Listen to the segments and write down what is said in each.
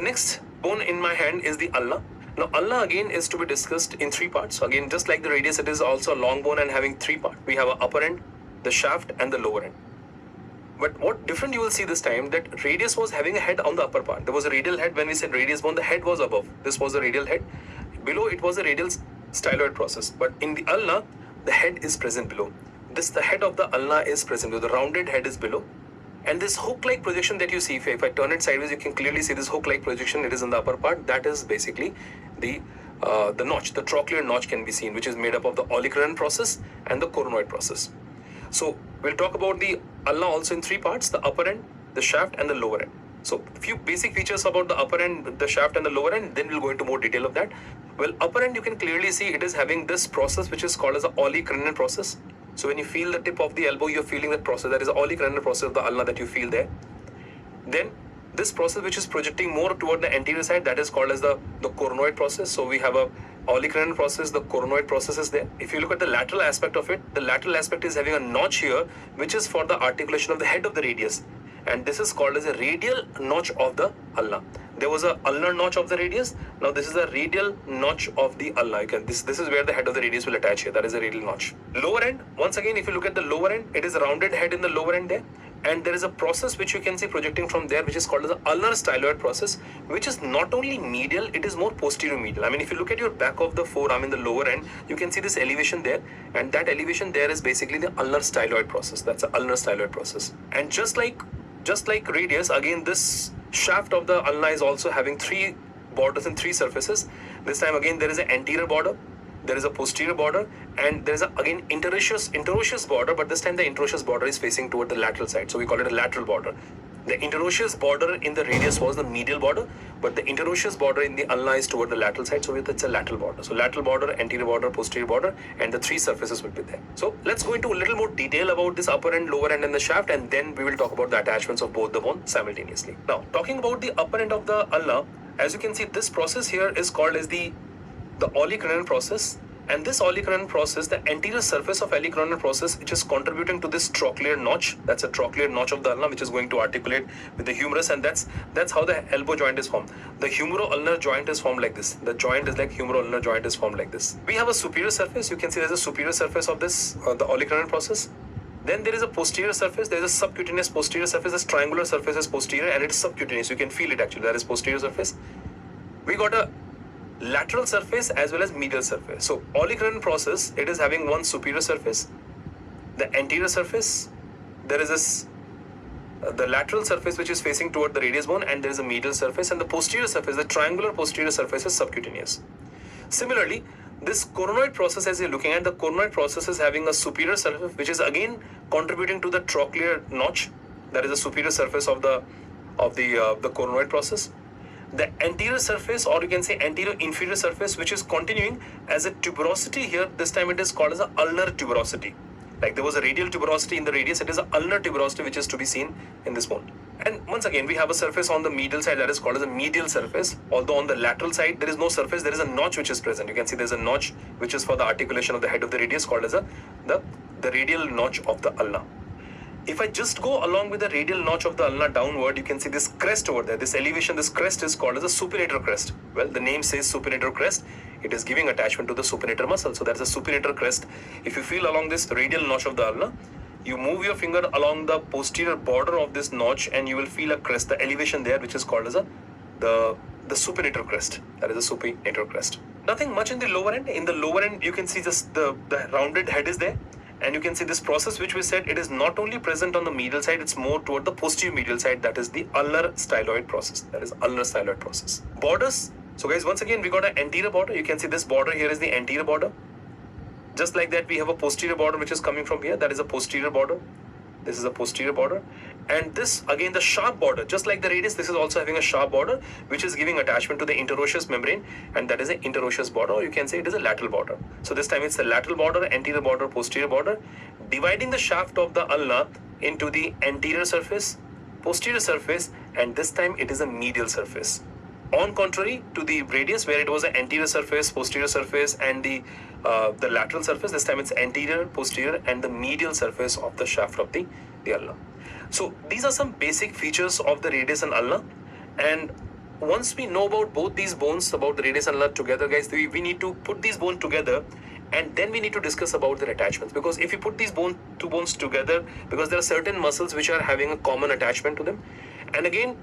Next bone in my hand is the ulna. Now ulna again is to be discussed in three parts. Again, just like the radius, it is also a long bone and having three parts. We have an upper end, the shaft and the lower end. But what different you will see this time, that radius was having a head on the upper part. There was a radial head. When we said radius bone, the head was above. This was the radial head. Below it was a radial styloid process. But in the ulna, the head is present below. The head of the ulna is present below. The rounded head is below. And this hook-like projection that you see, if I turn it sideways, you can clearly see this hook-like projection. It is in the upper part. That is basically the notch. The trochlear notch can be seen, which is made up of the olecranon process and the coronoid process. So we'll talk about the ulna also in three parts: the upper end, the shaft, and the lower end. So a few basic features about the upper end, the shaft, and the lower end. Then we'll go into more detail of that. Well, upper end, you can clearly see it is having this process, which is called as the olecranon process. So when you feel the tip of the elbow, you're feeling that process. That is the olecranon process of the ulna that you feel there. Then this process, which is projecting more toward the anterior side, that is called as the coronoid process. So we have a olecranon process, the coronoid process is there. If you look at the lateral aspect of it, the lateral aspect is having a notch here, which is for the articulation of the head of the radius. And this is called as a radial notch of the ulna. There was a ulnar notch of the radius. Now this is a radial notch of the ulna. This is where the head of the radius will attach here. That is a radial notch. Lower end, once again, if you look at the lower end, it is a rounded head in the lower end there. And there is a process which you can see projecting from there, which is called as the ulnar styloid process, which is not only medial, it is more posterior medial. I mean, if you look at your back of the forearm in the lower end, you can see this elevation there. And that elevation there is basically the ulnar styloid process. That's the ulnar styloid process. And just like radius, again, this shaft of the ulna is also having three borders and three surfaces. This time again, there is an anterior border, there is a posterior border, and there is again interosseous border, but this time the interosseous border is facing toward the lateral side. So we call it a lateral border. The interosseous border in the radius was the medial border, but the interosseous border in the ulna is toward the lateral side. So it's a lateral border. So lateral border, anterior border, posterior border, and the three surfaces will be there. So let's go into a little more detail about this upper end, lower end, and the shaft, and then we will talk about the attachments of both the bone simultaneously. Now, talking about the upper end of the ulna, as you can see, this process here is called as the olecranon process. And this olecranon process, the anterior surface of olecranon process, which is contributing to this trochlear notch, that's a trochlear notch of the ulna, which is going to articulate with the humerus, and that's how the elbow joint is formed. The humero-ulnar joint is formed like this. The joint is like humero-ulnar joint is formed like this. We have a superior surface. You can see there's a superior surface of this, the olecranon process. Then there is a posterior surface. There is a subcutaneous posterior surface. This triangular surface is posterior, and it is subcutaneous. You can feel it actually. That is posterior surface. We got a lateral surface as well as medial surface. So olecranon process, it is having one superior surface, the anterior surface, there is this the lateral surface which is facing toward the radius bone, and there is a medial surface, and the posterior surface, the triangular posterior surface, is subcutaneous. Similarly, this coronoid process, as you're looking at, the coronoid process is having a superior surface which is again contributing to the trochlear notch. That is the superior surface of the coronoid process. The anterior surface, or you can say anterior inferior surface, which is continuing as a tuberosity here. This time it is called as a ulnar tuberosity. Like there was a radial tuberosity in the radius, it is an ulnar tuberosity which is to be seen in this bone. And once again, we have a surface on the medial side that is called as a medial surface. Although on the lateral side, there is no surface, there is a notch which is present. You can see there's a notch which is for the articulation of the head of the radius, called as the radial notch of the ulna. If I just go along with the radial notch of the ulna downward, you can see this crest over there. This elevation, this crest is called as a supinator crest. Well, the name says supinator crest. It is giving attachment to the supinator muscle. So that's a supinator crest. If you feel along this radial notch of the ulna, you move your finger along the posterior border of this notch, and you will feel a crest, the elevation there, which is called as the supinator crest. That is a supinator crest. Nothing much in the lower end. In the lower end, you can see just the rounded head is there. And you can see this process which we said, it is not only present on the medial side, it's more toward the posterior medial side. That is the ulnar styloid process. That is ulnar styloid process. Borders. So guys, once again, we got an anterior border. You can see this border here is the anterior border. Just like that, we have a posterior border which is coming from here. That is a posterior border. This is a posterior border. And this, again, the sharp border, just like the radius, this is also having a sharp border, which is giving attachment to the interosseous membrane. And that is an interosseous border, or you can say it is a lateral border. So this time it's the lateral border, anterior border, posterior border, dividing the shaft of the ulna into the anterior surface, posterior surface, and this time it is a medial surface. On contrary to the radius, where it was an anterior surface, posterior surface, and the lateral surface, this time it's anterior, posterior, and the medial surface of the shaft of the ulna. So these are some basic features of the radius and ulna. And once we know about both these bones, about the radius and ulnar together, guys, we need to put these bones together, and then we need to discuss about their attachments. Because if you put these two bones together, because there are certain muscles which are having a common attachment to them, and again,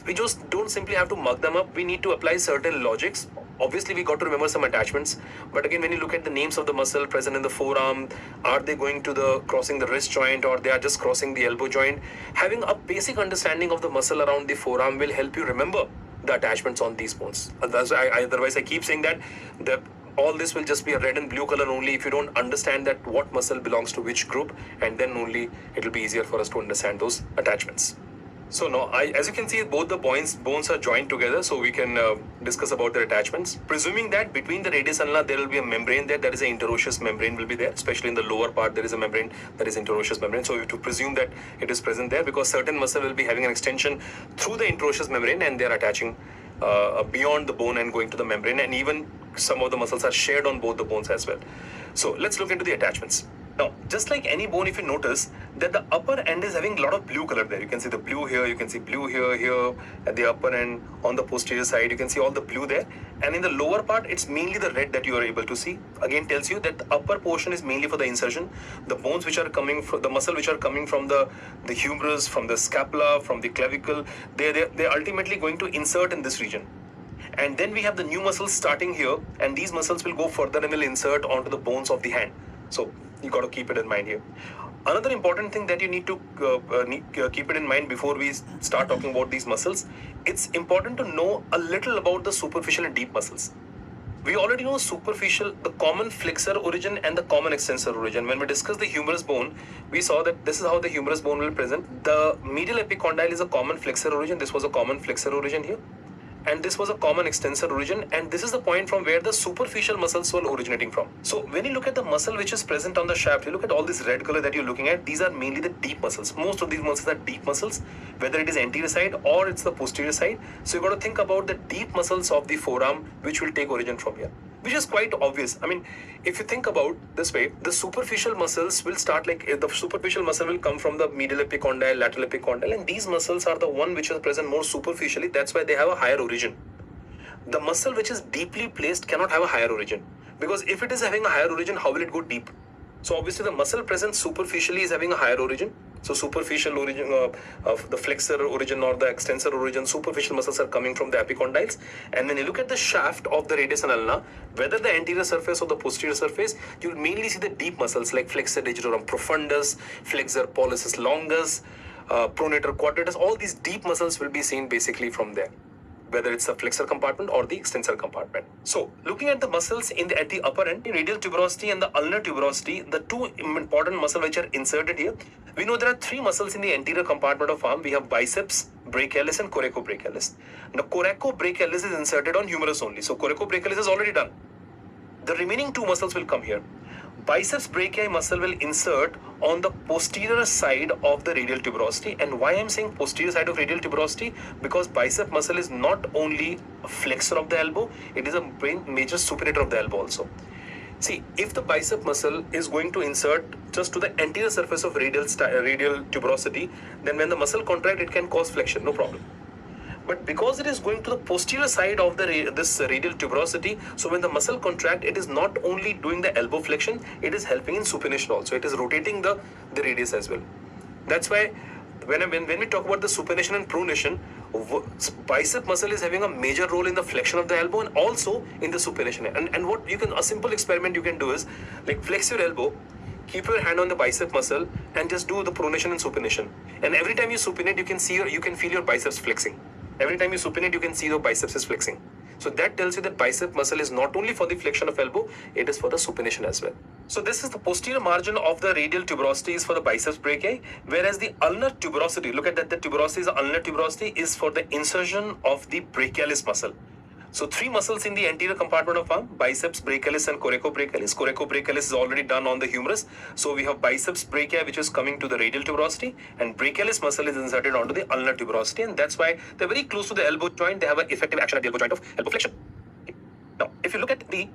we just don't simply have to mug them up. We need to apply certain logics. Obviously, we got to remember some attachments. But again, when you look at the names of the muscle present in the forearm, are they going to the crossing the wrist joint, or they are just crossing the elbow joint? Having a basic understanding of the muscle around the forearm will help you remember the attachments on these bones. Otherwise, I keep saying that all this will just be a red and blue color only if you don't understand that what muscle belongs to which group, and then only it will be easier for us to understand those attachments. So now, as you can see, both the bones are joined together, so we can discuss about their attachments. Presuming that between the radius and ulna there will be a membrane there, that is an interosseous membrane will be there, especially in the lower part there is a membrane, that is interosseous membrane. So we have to presume that it is present there, because certain muscle will be having an extension through the interosseous membrane, and they are attaching beyond the bone and going to the membrane, and even some of the muscles are shared on both the bones as well. So let's look into the attachments. Now, just like any bone, if you notice that the upper end is having a lot of blue color there. You can see the blue here, you can see blue here at the upper end. On the posterior side, you can see all the blue there. And in the lower part, it's mainly the red that you are able to see. Again, tells you that the upper portion is mainly for the insertion. The bones which are coming from the muscle which are coming from the humerus, from the scapula, from the clavicle, they're ultimately going to insert in this region. And then we have the new muscles starting here, and these muscles will go further and will insert onto the bones of the hand. So you got to keep it in mind here. Another important thing that you need to keep it in mind before we start talking about these muscles, it's important to know a little about the superficial and deep muscles. We already know superficial, the common flexor origin and the common extensor origin. When we discussed the humerus bone, we saw that this is how the humerus bone will present. The medial epicondyle is a common flexor origin. This was a common flexor origin here. And this was a common extensor origin, and this is the point from where the superficial muscles were originating from. So when you look at the muscle which is present on the shaft, you look at all this red color that you're looking at, these are mainly the deep muscles. Most of these muscles are deep muscles, whether it is anterior side or it's the posterior side. So you got to think about the deep muscles of the forearm, which will take origin from here, which is quite obvious. I mean, if you think about this way, the superficial muscles will start the superficial muscle will come from the medial epicondyle, lateral epicondyle, and these muscles are the one which is present more superficially. That's why they have a higher origin. The muscle which is deeply placed cannot have a higher origin, because if it is having a higher origin, how will it go deep? So obviously the muscle present superficially is having a higher origin. So superficial origin of the flexor origin or the extensor origin, superficial muscles are coming from the epicondyles. And when you look at the shaft of the radius and ulna, whether the anterior surface or the posterior surface, you'll mainly see the deep muscles like flexor digitorum profundus, flexor pollicis longus, pronator quadratus. All these deep muscles will be seen basically from there, whether it's the flexor compartment or the extensor compartment. So, looking at the muscles at the upper end, radial tuberosity and the ulnar tuberosity, the two important muscles which are inserted here, we know there are three muscles in the anterior compartment of arm. We have biceps, brachialis, and coracobrachialis. Now, coracobrachialis is inserted on humerus only. So, coracobrachialis is already done. The remaining two muscles will come here. Biceps brachii muscle will insert on the posterior side of the radial tuberosity. And why I'm saying posterior side of radial tuberosity? Because bicep muscle is not only a flexor of the elbow, it is a major supinator of the elbow also. See, if the bicep muscle is going to insert just to the anterior surface of radial tuberosity, then when the muscle contracts, it can cause flexion, no problem. But because it is going to the posterior side of this radial tuberosity, so when the muscle contract, it is not only doing the elbow flexion, it is helping in supination also. It is rotating the radius as well. That's why when we talk about the supination and pronation, bicep muscle is having a major role in the flexion of the elbow and also in the supination. And what a simple experiment you can do is, like, flex your elbow, keep your hand on the bicep muscle, and just do the pronation and supination. And every time you supinate, you can feel your biceps flexing. Every time you supinate, you can see the biceps is flexing. So that tells you that bicep muscle is not only for the flexion of elbow, it is for the supination as well. So this is the posterior margin of the radial tuberosity is for the biceps brachii, whereas the ulnar tuberosity, look at that, the tuberosity is the ulnar tuberosity is for the insertion of the brachialis muscle. So three muscles in the anterior compartment of arm, biceps, brachialis, and coracobrachialis. Coracobrachialis is already done on the humerus. So we have biceps brachii, which is coming to the radial tuberosity, and brachialis muscle is inserted onto the ulnar tuberosity, and that's why they're very close to the elbow joint. They have an effective action at the elbow joint of elbow flexion. Okay. Now, if you look at the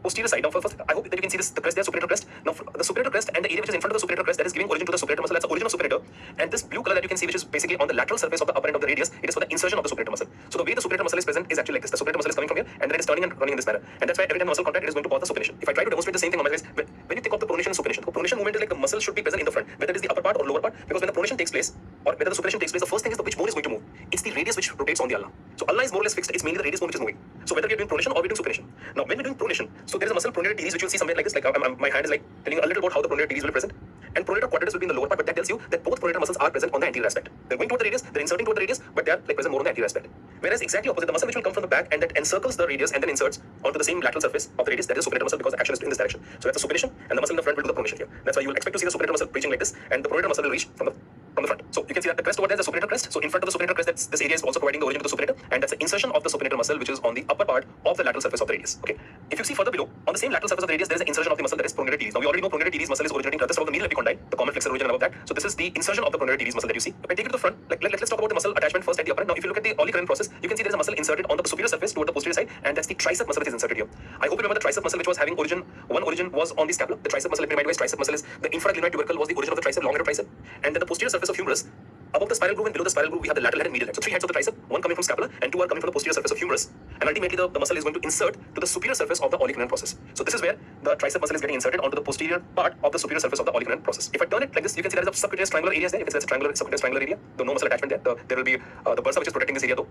posterior side. Now, first, I hope that you can see this, the crest there, supinator crest. Now, the supinator crest and the area which is in front of the supinator crest, that is giving origin to the supinator muscle. That's the origin of supinator. And this blue color that you can see, which is basically on the lateral surface of the upper end of the radius, it is for the insertion of the supinator muscle. So the way the supinator muscle is present is actually like this. The supinator muscle is coming from here, and then it is turning and running in this manner. And that's why every time the muscle contract, it is going to cause the supination. If I try to demonstrate the same thing on my face, when you think of the pronation and supination, the pronation movement is like the muscle should be present in the front, whether it is the upper part or lower part, because when the pronation takes place or whether the supination takes place, the first thing is which bone is going to move. It's the radius which rotates on the ulna. So ulna is more or less fixed. It's mainly the radius bone which is moving. So whether we are doing pronation or we are doing supination. Now, when we're doing pronation, so there is a muscle pronator teres which you'll see somewhere like this. Like my hand is like telling you a little about how the pronator teres will be present. And pronator quadratus will be in the lower part, but that tells you that both pronator muscles are present on the anterior aspect. They're going toward the radius, they're inserting toward the radius, but they're like present more on the anterior aspect. Whereas exactly opposite, the muscle which will come from the back and that encircles the radius and then inserts onto the same lateral surface of the radius, that is the supinator muscle, because the action is in this direction. So that's the supination, and the muscle in the front will do the pronation here. That's why you will expect to see the supinator muscle reaching like this, and the pronator muscle will reach from the front. So you can see that the crest over there is the supinator crest. So in front of the supinator crest, this area is also providing the origin of the supinator, and that's the insertion of the supinator muscle, which is on the upper part of the lateral surface of the radius. Okay. If you see further below, on the same lateral surface of the radius, there is an insertion of the muscle that is pronator teres. Now we already know pronator teres muscle is originating just above the medial epicondyle, the common flexor origin above that. So this is the insertion of the pronator teres muscle that you see. If I take it to the front, let's talk about the muscle attachment first at the upper end. Now if you look at the olecranon process, you can see there is a muscle inserted on the superior surface toward the posterior side, and that's the tricep muscle which is inserted here. I hope you remember the tricep muscle which was having origin. One origin was on the scapula. The tricep muscle, let me remind you guys, tricep muscle is the infraglenoid tubercle was the origin of the tricep, long head of tricep, and then the posterior surface of humerus. Above the spiral groove and below the spiral groove, we have the lateral head and medial head. So three heads of the tricep, one coming from scapula and two are coming from the posterior surface of humerus. And ultimately, the muscle is going to insert to the superior surface of the olecranon process. So this is where the tricep muscle is getting inserted onto the posterior part of the superior surface of the olecranon process. If I turn it like this, you can see there is a subcutaneous triangular area there. You can see there's a subcutaneous triangular area. There's no muscle attachment there. There will be the bursa which is protecting this area though.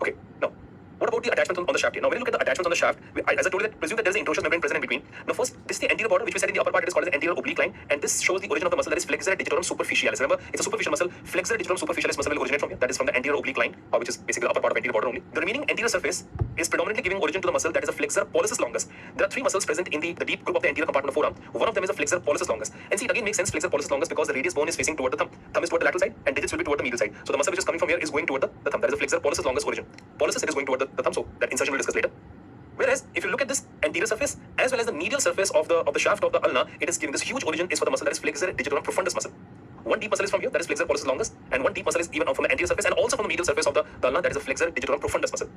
Okay, now. What about the attachments on the shaft here? Now, when you look at the attachments on the shaft, as I told you, that presume that there is an interosseous membrane present in between. Now, first, this is the anterior border, which we said in the upper part, it is called as the anterior oblique line, and this shows the origin of the muscle that is flexor digitorum superficialis. Remember, it's a superficial muscle. Flexor digitorum superficialis muscle will originate from here. That is from the anterior oblique line, which is basically the upper part of anterior border only. The remaining anterior surface is predominantly giving origin to the muscle that is a flexor pollicis longus. There are three muscles present in the deep group of the anterior compartment of the forearm. One of them is a flexor pollicis longus. And see, it again makes sense, flexor pollicis longus, because the radius bone is facing toward the thumb. Thumb is toward the lateral side, and digits will be toward the medial side. So the muscle which is coming from here is going toward the thumb. That is a flexor pollicis longus origin. Pollicis, it is going toward the thumb, so that insertion we'll discuss later. Whereas, if you look at this anterior surface as well as the medial surface of the shaft of the ulna, it is giving this huge origin is for the muscle that is flexor digitorum profundus muscle. One deep muscle is from here, that is flexor pollicis longus, and one deep muscle is even from the anterior surface and also from the medial surface of the ulna, that is a flexor digitorum profundus muscle.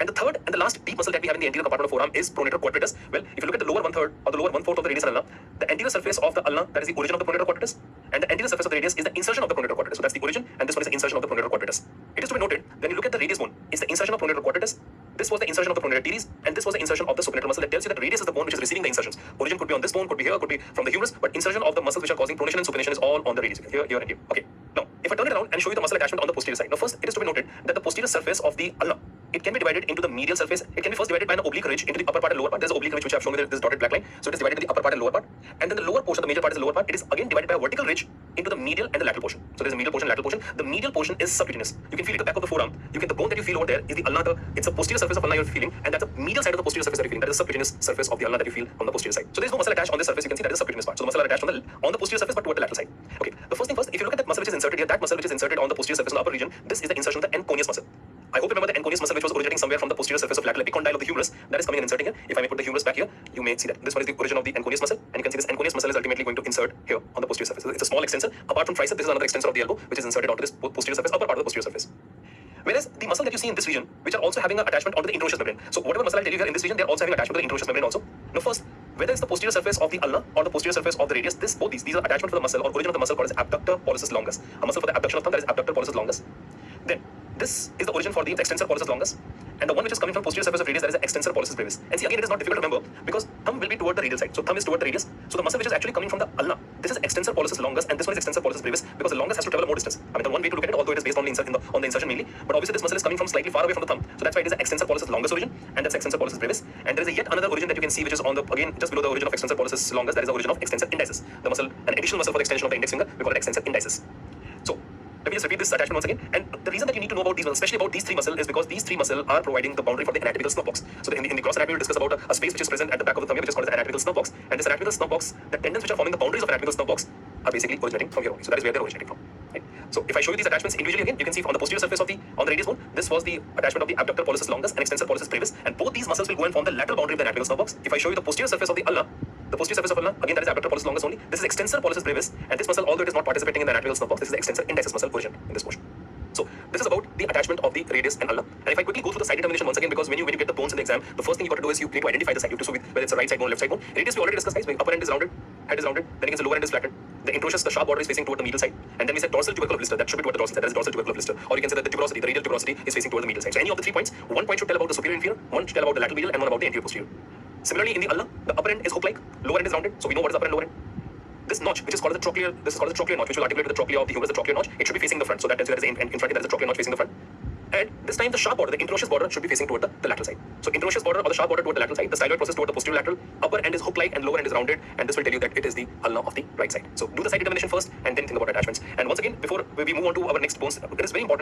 And the third and the last deep muscle that we have in the anterior compartment of forearm is pronator quadratus. Well, if you look at the lower one-third or the lower one-fourth of the radius ulna, the anterior surface of the ulna, that is the origin of the pronator quadratus, and the anterior surface of the radius is the insertion of the pronator quadratus. So that's the origin, and this one is the insertion of the pronator quadratus. It is to be noted, when you look at the radius bone, it's the insertion of pronator quadratus. This was the insertion of the pronator teres, and this was the insertion of the supinator muscle. That tells you that radius is the bone which is receiving the insertions. Origin could be on this bone, could be here, could be from the humerus, but insertion of the muscles which are causing pronation and supination is all on the radius. Here, and here. Okay. Now, if I turn it around and show you the muscle attachment on the posterior side. Now, first, it is to be noted that the posterior surface of the ulna, it can be divided into the medial surface. It can be first divided by an oblique ridge into the upper part and lower part. There's an oblique ridge which I have shown you this dotted black line. So it is divided into the upper part and lower part. And then the lower portion, the major part is the lower part. It is again divided by a vertical ridge into the medial and the lateral portion. So there's a medial portion, lateral portion. The medial portion is subcutaneous. You can feel it at the back of the forearm. You get the bone that you feel over there is the ulna. It's a posterior surface of ulna you're feeling, and that's the medial side of the posterior surface that you're feeling. That is the subcutaneous surface of the ulna that you feel on the posterior side. So there's no muscle attached on this surface. You can see that is the subcutaneous part. So the muscle are attached on the posterior surface, but toward the lateral side. Okay. The first thing first, if you look at that muscle which is inserted here, that muscle which is inserted on the posterior surface of the upper region, this is the insertion of the enconius muscle. I hope you remember the enconius muscle which was originating somewhere from the posterior surface of lateral epicondyle of the humerus. That is coming and inserting here. If I may put the humerus back here, you may see that this one is the origin of the enconius muscle, and you can see this enconius muscle is ultimately going to insert here on the posterior surface. It's a small extensor. Apart from tricep, this is another extensor of the elbow which is inserted onto this posterior surface, upper part of the posterior surface. Whereas the muscle that you see in this region, which are also having an attachment onto the interosseous membrane. So whatever muscle I tell you here in this region, they're also having attachment to the interosseous membrane also. Now first, whether it's the posterior surface of the ulna or the posterior surface of the radius, both these are attachment to the muscle or origin of the muscle called as abductor pollicis longus. A muscle for the abduction of thumb, that is abductor pollicis longus. Then this is the origin for the extensor pollicis longus, and the one which is coming from posterior surface of radius, that is the extensor pollicis brevis. And see, again, it is not difficult to remember because thumb will be toward the radial side. So thumb is toward the radius. So the muscle which is actually coming from the ulna, this is extensor pollicis longus, and this one is extensor pollicis brevis because the longus has to travel more distance. I mean, the one way to look at it, although it is based on the insertion mainly, but obviously this muscle is coming from slightly far away from the thumb. So that's why it is the extensor pollicis longus origin, and that's extensor pollicis brevis. And there is yet another origin that you can see which is on the again just below the origin of extensor pollicis longus. That is the origin of extensor indicis. The muscle, an additional muscle for the extension of the index finger, we call it extensor indicis. So let me just repeat this attachment once again. And the reason that you need to know about these muscles, especially about these three muscles, is because these three muscles are providing the boundary for the anatomical snub box. So in the cross anatomy, we'll discuss about a space which is present at the back of the thumb, which is called as the anatomical snub box. And this anatomical snub box, the tendons which are forming the boundaries of anatomical snub box, are basically originating from here only. So that is where they're originating from. Right? So if I show you these attachments individually again, you can see on the posterior surface on the radius bone, this was the attachment of the abductor pollicis longus and extensor pollicis brevis, and both these muscles will go and form the lateral boundary of the anatomical snub box. If I show you the posterior surface of the ulna, again that is abductor pollicis longus only. This is extensor pollicis brevis, and this muscle, although it is not participating in the anatomical snub box, this is the extensor indicis muscle origin in this portion. So this is about the attachment of the radius and ulna. And if I quickly go through the side determination once again, because when you get the bones in the exam, the first thing you got to do is you need to identify the side. You have to show whether it's a right side bone or left side bone. Radius we already discussed, guys. Upper end is rounded, head is rounded, then again the lower end is flattened. The introtius, the sharp border is facing toward the medial side, and then we said dorsal tubercular blister. That should be toward the dorsal side. That is dorsal tubercular blister. Or you can say that the tuberosity, the radial tuberosity, is facing toward the medial side. So any of the 3 points, one point should tell about the superior inferior, one should tell about the lateral medial, and one about the anterior posterior. Similarly, in the ulna, the upper end is hook-like, lower end is rounded. So we know what is upper and lower end. This notch, which is called the trochlear, this is called the trochlear notch, which will articulate with the trochlea of the humerus, the trochlear notch. It should be facing the front. So that tells you that is in front, there is a trochlear notch facing the front. And this time the sharp border, the introtious border, should be facing toward the lateral side. So introtious border or the sharp border toward the lateral side, the styloid process toward the posterior lateral, upper end is hook-like and lower end is rounded, and this will tell you that it is the ulna of the right side. So do the side determination first and then think about attachments. And once again, before we move on to our next bones, it is very important